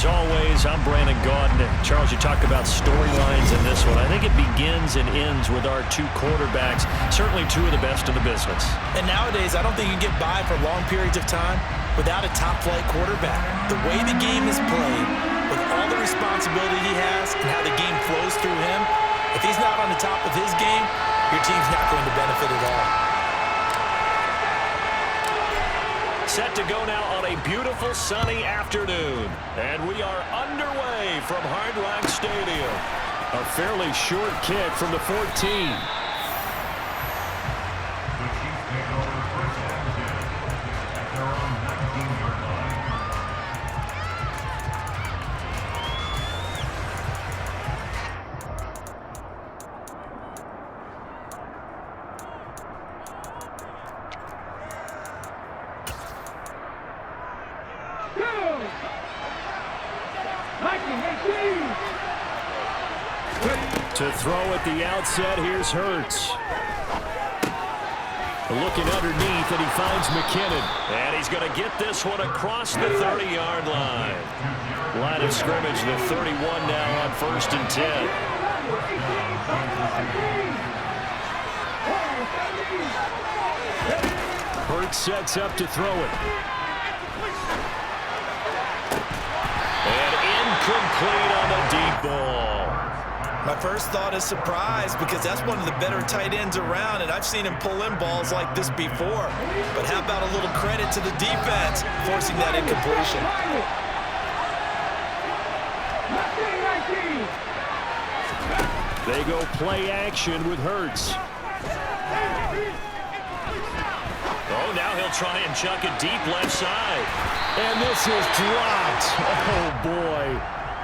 always, I'm Brandon Gaudin. Charles, you talked about storylines in this one. I think it begins and ends with our two quarterbacks, certainly two of the best in the business. And nowadays, I don't think you can get by for long periods of time without a top-flight quarterback. The way the game is played, with all the responsibility he has and how the game flows through him, if he's not on the top of his game, your team's not going to benefit at all. Set to go now on a beautiful sunny afternoon. And we are underway from Hard Rock Stadium. A fairly short kick from the 14. To throw at the outset, here's Hurts. Looking underneath, and he finds McKinnon. And he's going to get this one across the 30-yard line. Line of scrimmage, the 31 now on 1st and 10. Hurts sets up to throw it. And incomplete on the deep ball. My first thought is surprise because that's one of the better tight ends around, and I've seen him pull in balls like this before. But how about a little credit to the defense forcing that incompletion? They go play action with Hurts. Oh, now he'll try and chuck it deep left side. And this is dropped. Oh, boy.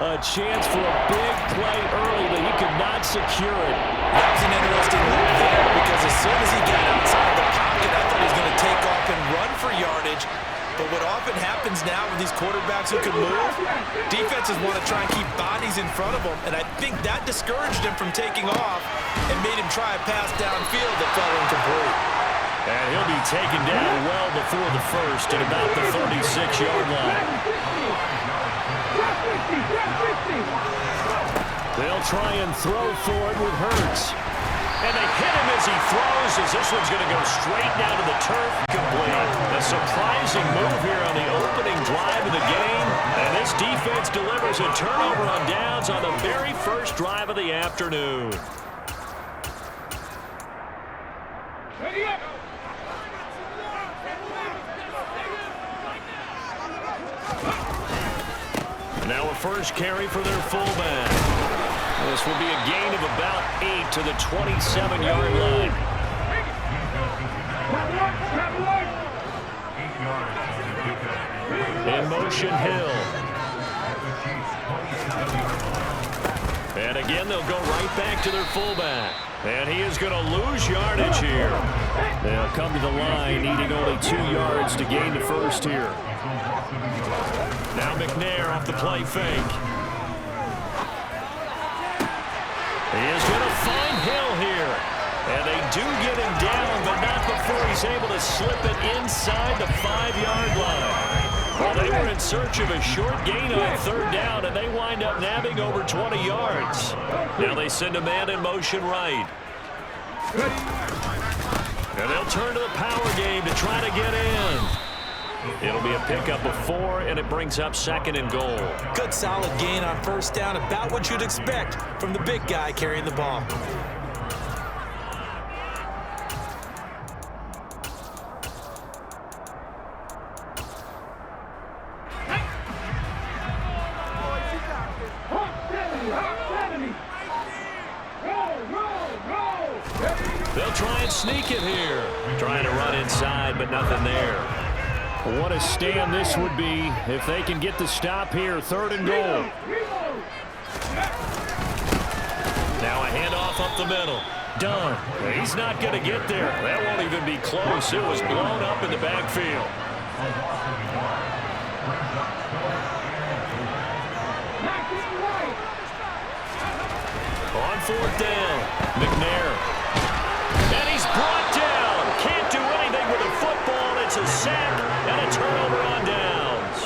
A chance for a big play early, but he could not secure it. That was an interesting move there because as soon as he got outside the pocket, I thought he was going to take off and run for yardage. But what often happens now with these quarterbacks who can move, defenses want to try and keep bodies in front of them, and I think that discouraged him from taking off and made him try a pass downfield that fell incomplete. And he'll be taken down well before the first at about the 36-yard line. They'll try and throw for it with Hurts. And they hit him as he throws, as this one's going to go straight down to the turf. Complete. A surprising move here on the opening drive of the game. And this defense delivers a turnover on downs on the very first drive of the afternoon. Ready up. Now a first carry for their fullback. This will be a gain of about 8 to the 27-yard line. In motion, Hill. And again, they'll go right back to their fullback. And he is going to lose yardage here. They'll come to the line, needing only 2 yards to gain the first here. Now McNair off the play fake. He is going to find Hill here. And they do get him down, but not before he's able to slip it inside the 5-yard line. Well, they were in search of a short gain on 3rd down, and they wind up nabbing over 20 yards. Now they send a man in motion right. And they'll turn to the power game to try to get in. It'll be a pickup of 4, and it brings up 2nd and goal. Good solid gain on 1st down, about what you'd expect from the big guy carrying the ball. They'll try and sneak it here. Trying to run inside, but nothing there. What a stand this would be if they can get the stop here. 3rd and goal. Now a handoff up the middle. Dunn. He's not going to get there. That won't even be close. It was blown up in the backfield. On 4th down, McNair. And he's brought down. Can't do anything with the football. It's a sack and a turnover on downs.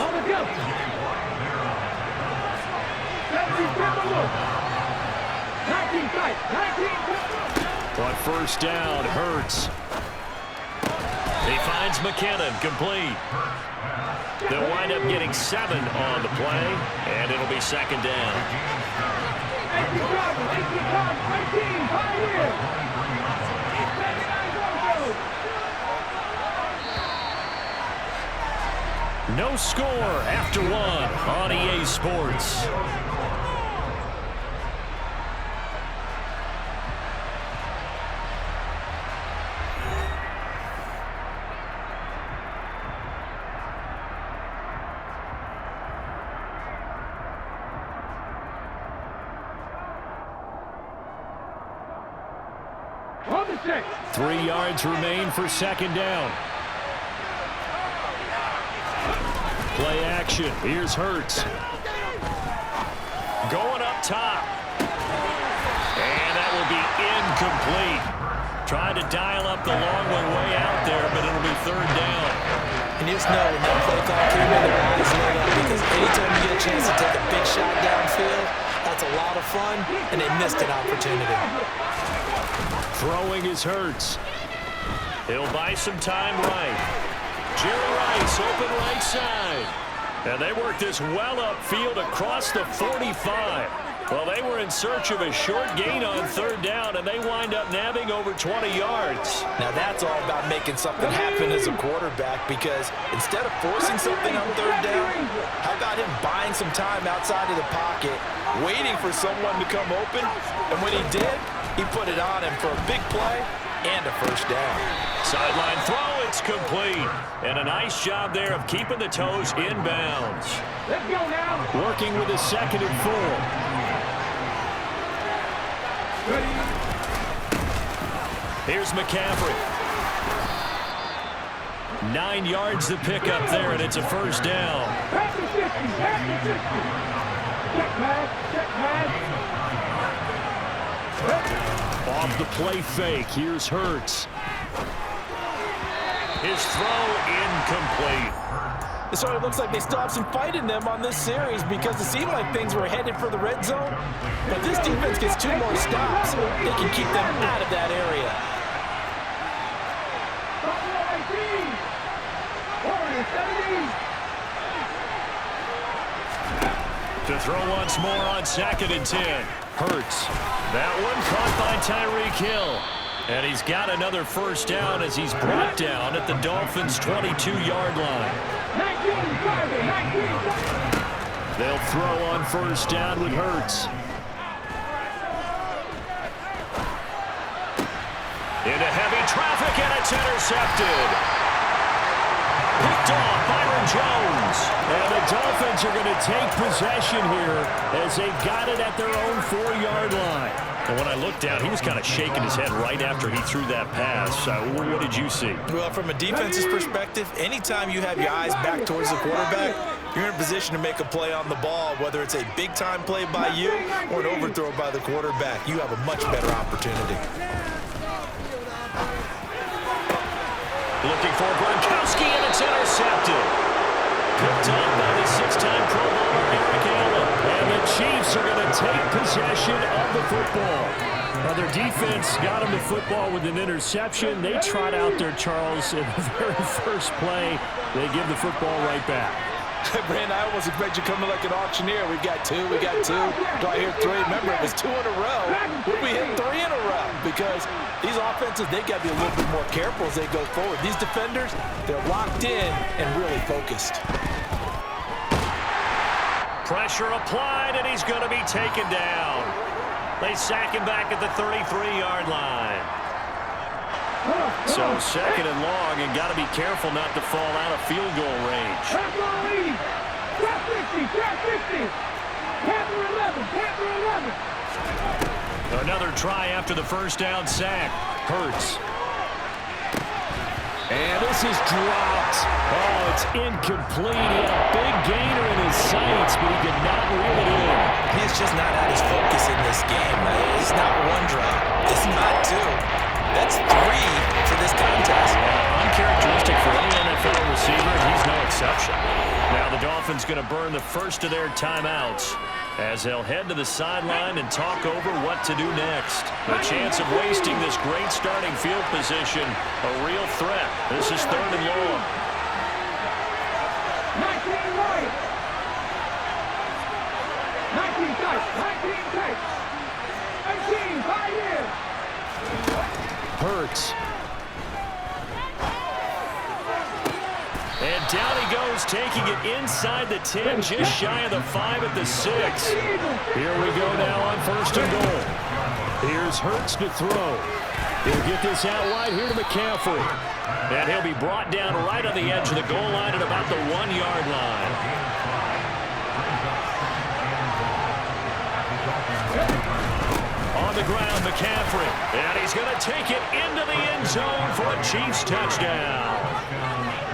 On first down, Hurts. He finds McKinnon, complete. They'll wind up getting 7 on the play, and it'll be second down. No score after 1 on EA Sports. On the 6. 3 yards remain for second down. Play action. Here's Hurts. Going up top. And that will be incomplete. Trying to dial up the long one way out there, but it'll be third down. And you just know when that play call came in, their eyes lit up, because anytime you get a chance to take a big shot downfield, that's a lot of fun, and they missed an opportunity. Throwing is Hurts. He'll buy some time right. Jerry Rice open right side. And they work this well upfield across the 45. Well, they were in search of a short gain on third down, and they wind up nabbing over 20 yards. Now that's all about making something happen as a quarterback, because instead of forcing something on third down, how about him buying some time outside of the pocket, waiting for someone to come open, and when he did, he put it on him for a big play and a first down. Sideline throw, it's complete. And a nice job there of keeping the toes inbounds. Let's go now. Working with a 2nd and 4. Ready. Here's McCaffrey. 9 yards to pick up there, and it's a first down. Back to 50. Back to 50. Check pass. Check pass. Off the play fake, here's Hurts. His throw incomplete. It sort of looks like they still have some fight in them on this series, because it seemed like things were headed for the red zone. But this defense gets 2 more stops, they can keep them out of that area. To throw once more on 2nd and 10. Hurts. That one caught by Tyreek Hill. And he's got another first down as he's brought down at the Dolphins' 22-yard line. They'll throw on first down with Hurts. Into heavy traffic, and it's intercepted. Picked off Byron Jones. And the Dolphins are going to take possession here as they got it at their own 4-yard line. And when I looked down, he was kind of shaking his head right after he threw that pass. What did you see? Well, from a defense's perspective, anytime you have your eyes back towards the quarterback, you're in a position to make a play on the ball, whether it's a big-time play by you or an overthrow by the quarterback. You have a much better opportunity. Looking for Gronkowski, and it's intercepted. Picked up by the 6-time Pro Bowler Eric Allen. And the Chiefs are going to take possession of the football. Now, their defense got them the football with an interception. They trot out there, Charles, in the very first play. They give the football right back. Brandon, I almost expect you coming like an auctioneer. We got 2, we got 2. Do I hear 3? Remember, it was 2 in a row. Would we hit 3 in a row? Because these offenses, they got to be a little bit more careful as they go forward. These defenders, they're locked in and really focused. Pressure applied, and he's going to be taken down. They sack him back at the 33-yard line. So 2nd and long, and got to be careful not to fall out of field goal range. Trap 50, trap 50. Panther 11, Panther 11. Another try after the first down sack. Hurts. And this is dropped. Oh, it's incomplete. He had a big gainer in his sights, but he did not reel it in. He's just not at his focus in this game. It's not 1 drop. It's not 2. That's 3 for this contest. Uncharacteristic for any NFL receiver, and he's no exception. Now the Dolphins going to burn the first of their timeouts. as they'll head to the sideline and talk over what to do next. The chance of wasting this great starting field position, a real threat. This is 3rd and long. 19 right. 19 tight. 19 tight. 18, 5 years. Hurts. And down he goes, taking it inside the 10, just shy of the 5 at the 6. Here we go now on 1st and goal. Here's Hurts to throw. He'll get this out wide here to McCaffrey. And he'll be brought down right on the edge of the goal line at about the 1-yard line. On the ground, McCaffrey. And he's going to take it into the end zone for a Chiefs touchdown.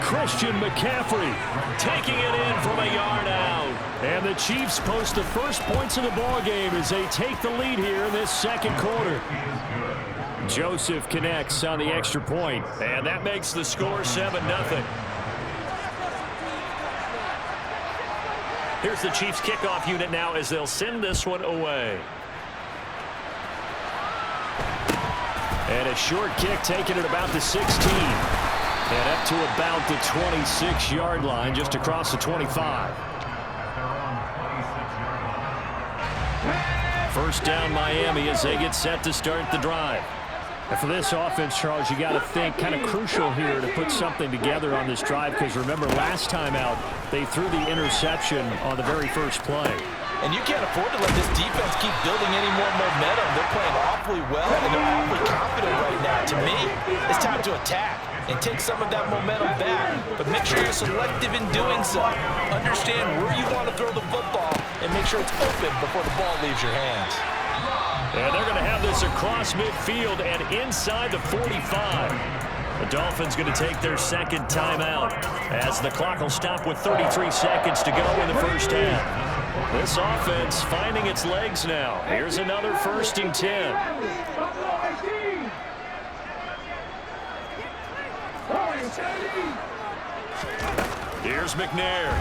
Christian McCaffrey taking it in from a yard out. And the Chiefs post the first points of the ball game as they take the lead here in this 2nd quarter. Joseph connects on the extra point, and that makes the score 7-0. Here's the Chiefs kickoff unit now as they'll send this one away. And a short kick taken at about the 16. And up to about the 26-yard line, just across the 25. First down Miami as they get set to start the drive. And for this offense, Charles, you got to think kind of crucial here to put something together on this drive, because remember last time out they threw the interception on the very first play. And you can't afford to let this defense keep building any more momentum. They're playing awfully well, and they're awfully confident right now. To me, it's time to attack and take some of that momentum back. But make sure you're selective in doing so. Understand where you want to throw the football and make sure it's open before the ball leaves your hands. And they're going to have this across midfield and inside the 45. The Dolphins going to take their 2nd timeout as the clock will stop with 33 seconds to go in the first half. This offense finding its legs now. Here's another 1st and 10. Here's McNair.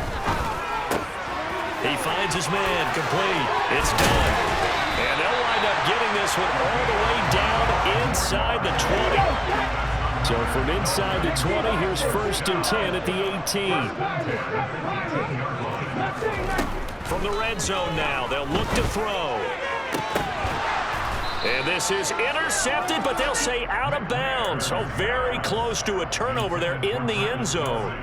He finds his man, complete. It's done. And they'll wind up getting this one all the way down inside the 20. So from inside the 20, here's 1st and 10 at the 18. From the red zone now, they'll look to throw. And this is intercepted, but they'll say out of bounds. So very close to a turnover there in the end zone.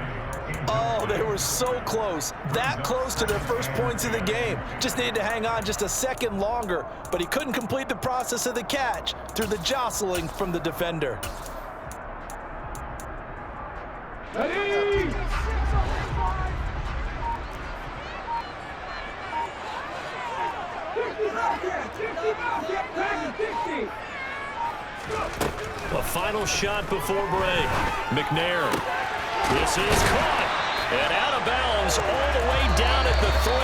Oh, they were so close. That close to their first points of the game. Just needed to hang on just a second longer, but he couldn't complete the process of the catch through the jostling from the defender. Ready? A final shot before break. McNair. This is caught. And out of bounds all the way down at the 3.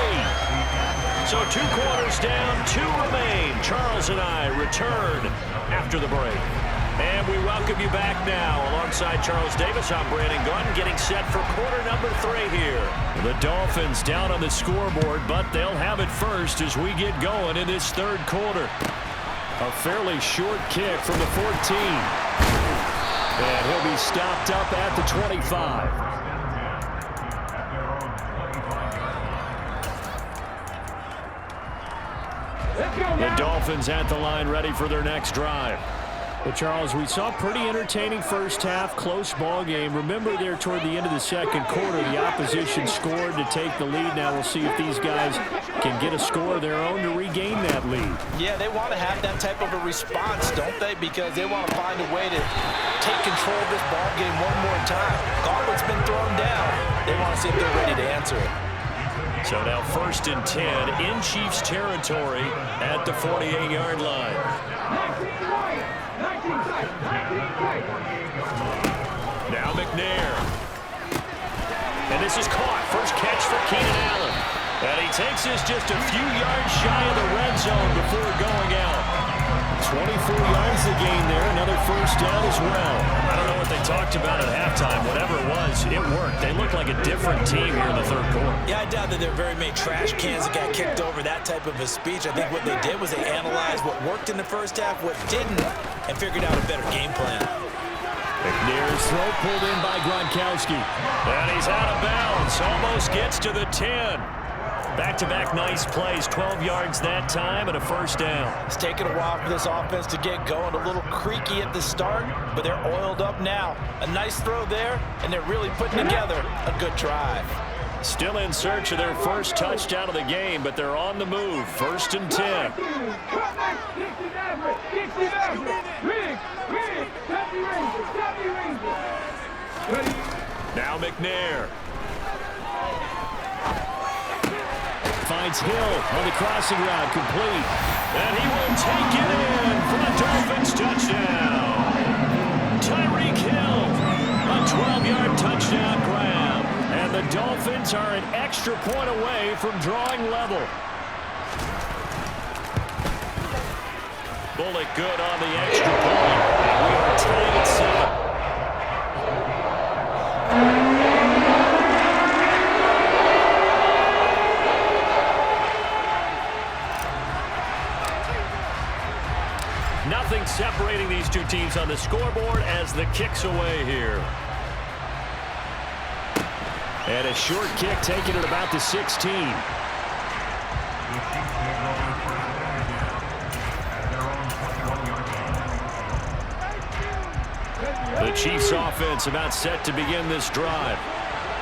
So 2 quarters down, 2 remain. Charles and I return after the break. And we welcome you back now. Alongside Charles Davis, I'm Brandon Gunn, getting set for quarter number 3 here. The Dolphins down on the scoreboard, but they'll have it first as we get going in this 3rd quarter. A fairly short kick from the 14. And he'll be stopped up at the 25. The Dolphins at the line, ready for their next drive. Well, Charles, we saw a pretty entertaining first half, close ball game. Remember there toward the end of the 2nd quarter, the opposition scored to take the lead. Now we'll see if these guys can get a score of their own to regain that lead. Yeah, they want to have that type of a response, don't they? Because they want to find a way to take control of this ball game one more time. Gauntlet's been thrown down. They want to see if they're ready to answer it. So now 1st and 10 in Chiefs territory at the 48-yard line. Now McNair. And this is caught. First catch for Keenan Allen. And he takes this just a few yards shy of the red zone before going out. 24 yards to gain there. Another first down as well. I don't know what they talked about at halftime. Whatever it was, it worked. They looked like a different team here in the third quarter. Yeah, I doubt that there are very many trash cans that got kicked over, that type of a speech. I think what they did was they analyzed what worked in the first half, what didn't, and figured out a better game plan. McNair's throw pulled in by Gronkowski. And he's out of bounds. Almost gets to the 10. Back-to-back nice plays. 12 yards that time and a first down. It's taken a while for this offense to get going. A little creaky at the start, but they're oiled up now. A nice throw there, and they're really putting together a good drive. Still in search of their first touchdown of the game, but they're on the move. First and 10. Now McNair. Finds Hill on the crossing route, complete. And he will take it in for the Dolphins touchdown. Tyreek Hill, a 12-yard touchdown grab. And the Dolphins are an extra point away from drawing level. Bullock good on the extra point. And we are tied at 7. Nothing separating these two teams on the scoreboard as the kick's away here. And a short kick taken at about the 16. The Chiefs offense about set to begin this drive.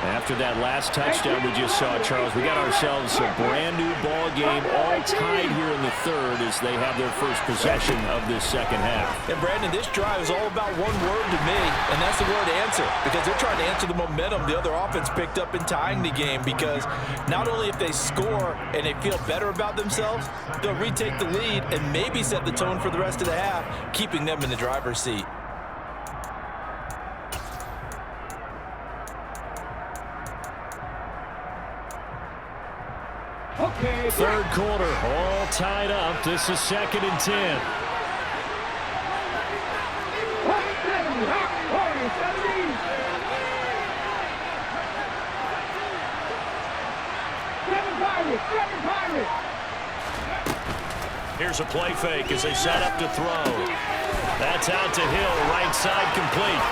After that last touchdown we just saw, Charles, we got ourselves a brand new ball game, all tied here in the third as they have their first possession of this second half. And Brandon, this drive is all about one word to me, and that's the word answer, because they're trying to answer the momentum the other offense picked up in tying the game, because not only if they score and they feel better about themselves, they'll retake the lead and maybe set the tone for the rest of the half, keeping them in the driver's seat. Third quarter, all tied up. This is second and 10. Here's a play fake as they set up to throw. That's out to Hill, right side complete.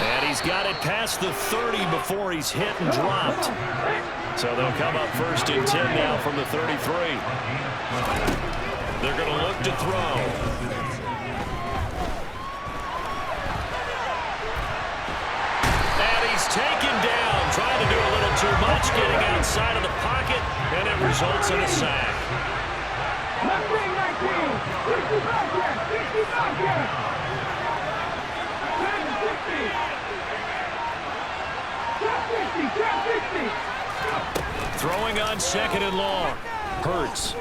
And he's got it past the 30 before he's hit and dropped. So they'll come up first and 10 now from the 33. They're going to look to throw. And he's taken down, trying to do a little too much, getting outside of the pocket, and it results in a sack. Throwing on second and long. Hurts.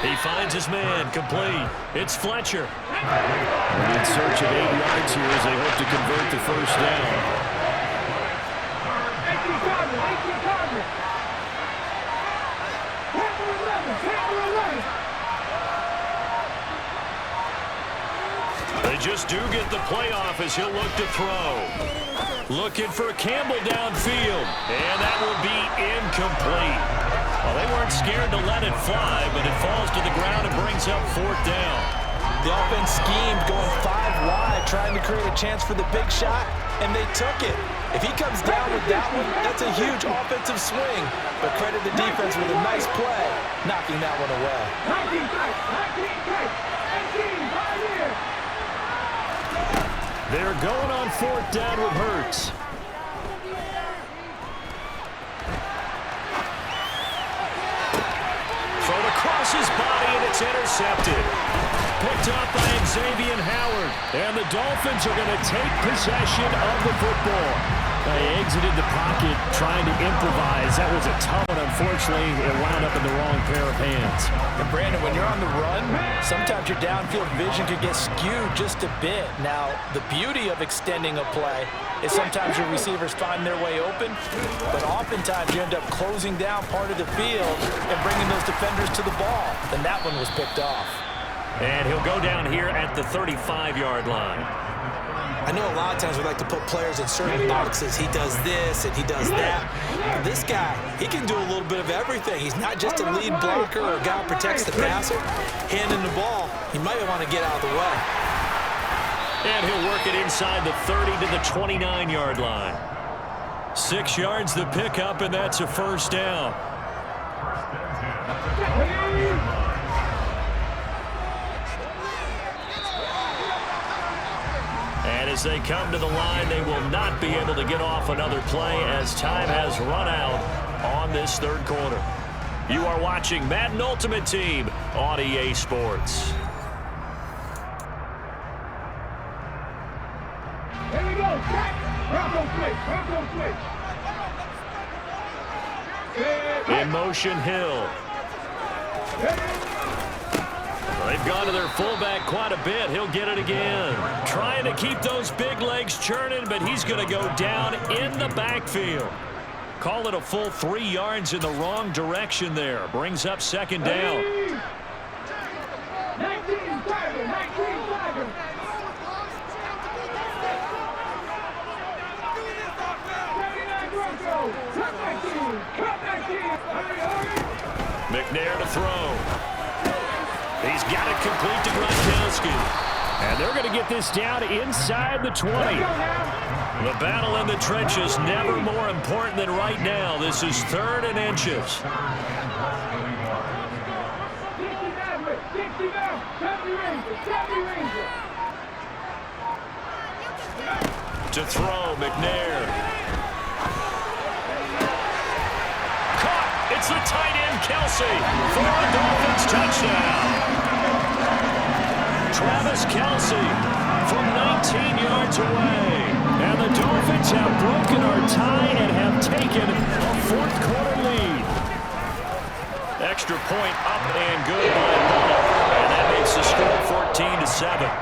He finds his man, complete. It's Fletcher. In search of 8 yards here as they hope to convert the first down. They just do get the playoff as he'll look to throw. Looking for Campbell downfield. And that will be incomplete. Well, they weren't scared to let it fly, but it falls to the ground and brings up fourth down. The offense schemed going 5 wide, trying to create a chance for the big shot, and they took it. If he comes down with that one, that's a huge offensive swing. But credit the defense with a nice play, knocking that one away. They're going on fourth down with Hurts. Thrown across his body, and it's intercepted. Picked up by Xavier Howard. And the Dolphins are going to take possession of the football. They exited the pocket trying to improvise. That was a tough one. Unfortunately, it wound up in the wrong pair of hands. And Brandon, when you're on the run, sometimes your downfield vision could get skewed just a bit. Now, the beauty of extending a play is sometimes your receivers find their way open, but oftentimes you end up closing down part of the field and bringing those defenders to the ball. And that one was picked off. And he'll go down here at the 35-yard line. I know a lot of times we like to put players in certain boxes. He does this and he does that. But this guy, he can do a little bit of everything. He's not just a lead blocker or a guy who protects the passer. Handing the ball, he might want to get out of the way. And he'll work it inside the 30 to the 29-yard line. 6 yards the pickup, and that's a first down. And as they come to the line, they will not be able to get off another play as time has run out on this third quarter. You are watching Madden Ultimate Team on EA Sports. Here we go. Bronco switch. In motion, Hill. They've gone to their fullback quite a bit. He'll get it again. Trying to keep those big legs churning, but he's going to go down in the backfield. Call it a full 3 yards in the wrong direction there. Brings up second down. 19 Tiger. McNair to throw. He's got it complete to Gronkowski. And they're going to get this down inside the 20. The battle in the trenches never more important than right now. This is 3rd and inches. To throw, McNair. Caught. It's the tight end, Kelsey, for a Dolphins touchdown. Travis Kelsey from 19 yards away. And the Dolphins have broken our tie and have taken a 4th quarter lead. Extra point up and good by Bullock. And that makes the score 14-7.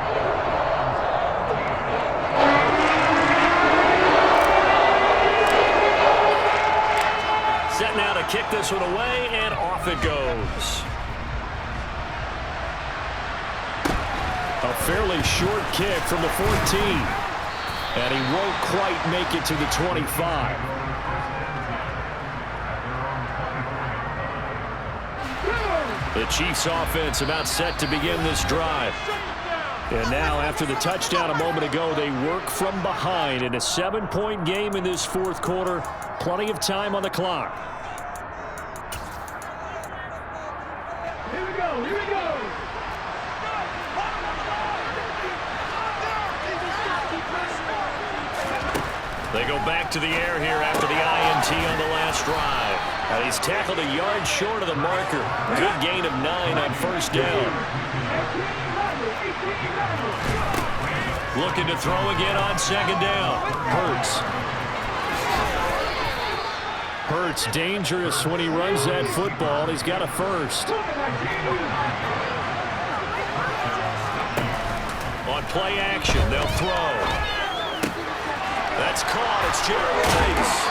Set now to kick this one away, and off it goes. A fairly short kick from the 14. And he won't quite make it to the 25. The Chiefs offense about set to begin this drive. And now, after the touchdown a moment ago, they work from behind in a 7-point game in this 4th quarter. Plenty of time on the clock. Here we go. They go back to the air here after the INT on the last drive. And he's tackled a yard short of the marker. Good gain of 9 on first down. Looking to throw again on second down. Hurts dangerous when he runs that football. He's got a first. On play action, they'll throw. That's caught. It's Jerry Rice.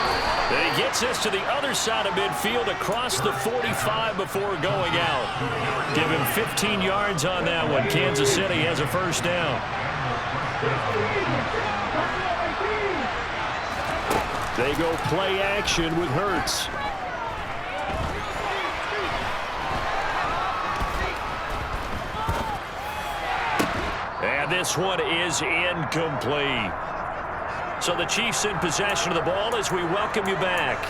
And he gets this to the other side of midfield across the 45 before going out. Give him 15 yards on that one. Kansas City has a first down. They go play action with Hurts. And this one is incomplete. So the Chiefs in possession of the ball as we welcome you back.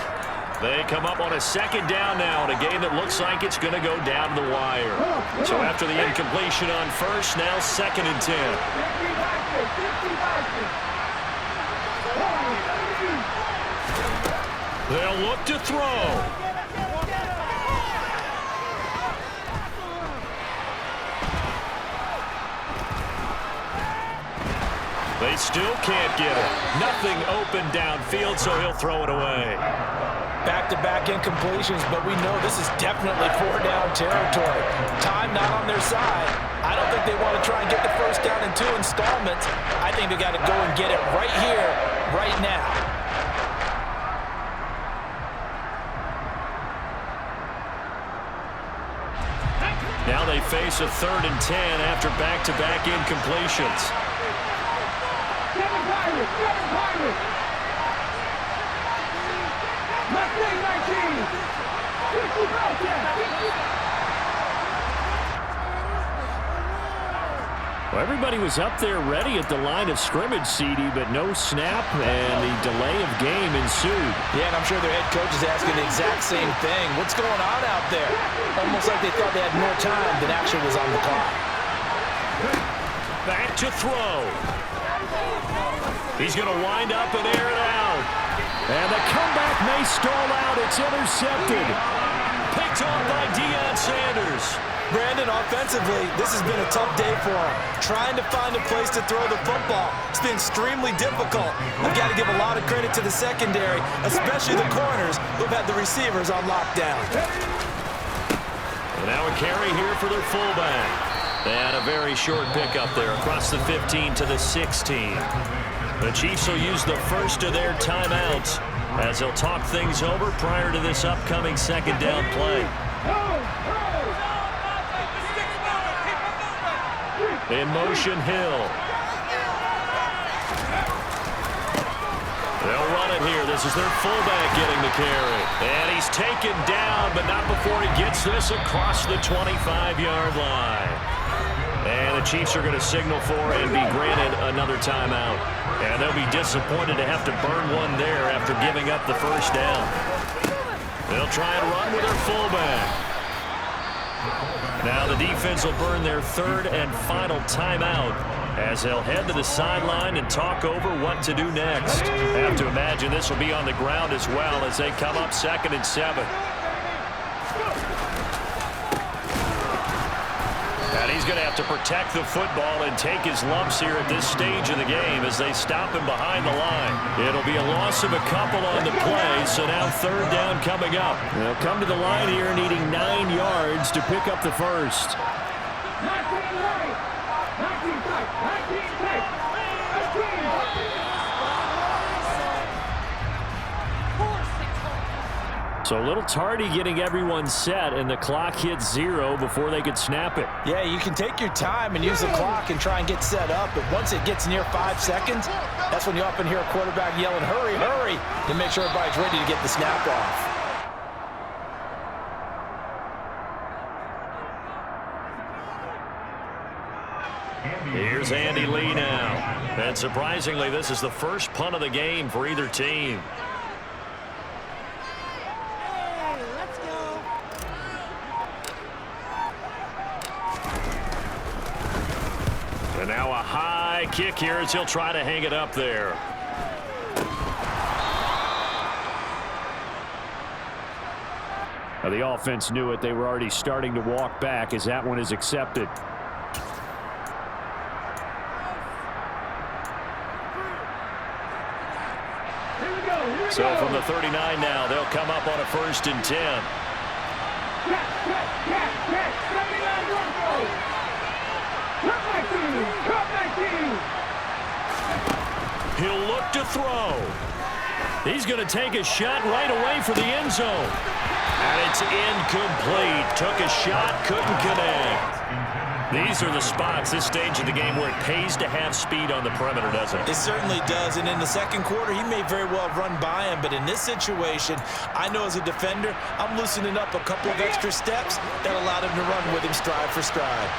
They come up on a second down now in a game that looks like it's going to go down the wire. So after the incompletion on first, now 2nd and 10. They'll look to throw. They still can't get it. Nothing open downfield, so he'll throw it away. Back-to-back incompletions, but we know this is definitely 4-down territory. Time not on their side. I don't think they want to try and get the first down in 2 installments. I think they got to go and get it right here right now. Now they face a 3rd and 10 after back-to-back incompletions. Well, everybody was up there ready at the line of scrimmage, CD, but no snap, and the delay of game ensued. Yeah, and I'm sure their head coach is asking the exact same thing. What's going on out there? Almost like they thought they had more time than actually was on the clock. Back to throw. He's going to wind up and air it out. And the comeback may stall out. It's intercepted. Picked off by Deion Sanders. Brandon, offensively, this has been a tough day for him. Trying to find a place to throw the football. It's been extremely difficult. I've got to give a lot of credit to the secondary, especially the corners who've had the receivers on lockdown. And now a carry here for their fullback. They had a very short pickup there across the 15 to the 16. The Chiefs will use the first of their timeouts as they'll talk things over prior to this upcoming 2nd down play. In motion, Hill. They'll run it here. This is their fullback getting the carry. And he's taken down, but not before he gets this across the 25-yard line. And the Chiefs are going to signal for and be granted another timeout. And they'll be disappointed to have to burn one there after giving up the first down. They'll try and run with their fullback. Now the defense will burn their 3rd and final timeout as they'll head to the sideline and talk over what to do next. I have to imagine this will be on the ground as well as they come up 2nd and 7. And he's going to have to protect the football and take his lumps here at this stage of the game as they stop him behind the line. It'll be a loss of a couple on the play, so now 3rd down coming up. They'll come to the line here needing 9 yards to pick up the first. So a little tardy getting everyone set, and the clock hits 0 before they could snap it. Yeah, you can take your time and use the clock and try and get set up, but once it gets near 5 seconds, that's when you often hear a quarterback yelling, hurry, hurry, to make sure everybody's ready to get the snap off. Here's Andy Lee now. And surprisingly, this is the first punt of the game for either team. And now a high kick here as he'll try to hang it up there. Now the offense knew it. They were already starting to walk back as that one is accepted. So from the 39 now, they'll come up on a 1st and 10. He'll look to throw. He's going to take a shot right away for the end zone. And it's incomplete. Took a shot, couldn't connect. These are the spots, this stage of the game, where it pays to have speed on the perimeter, doesn't it? It certainly does, and in the 2nd quarter, he may very well have run by him, but in this situation, I know as a defender, I'm loosening up a couple of extra steps that allowed him to run with him stride for stride.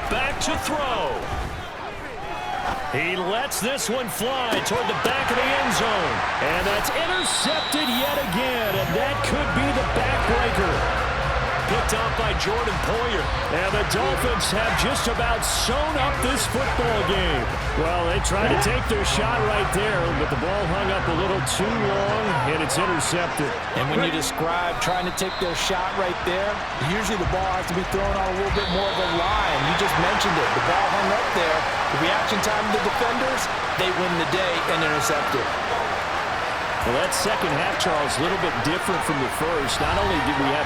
Back to throw. He lets this one fly toward the back of the end zone. And that's intercepted yet again, and that could be the backbreaker. picked off by Jordan Poyer. And the Dolphins have just about sewn up this football game. Well, they tried to take their shot right there, but the ball hung up a little too long, and it's intercepted. And when you describe trying to take their shot right there, usually the ball has to be thrown on a little bit more of a line. You just mentioned it. The ball hung up there. The reaction time of the defenders, they win the day and intercept it. Well, that second half, Charles, a little bit different from the first. Not only did we have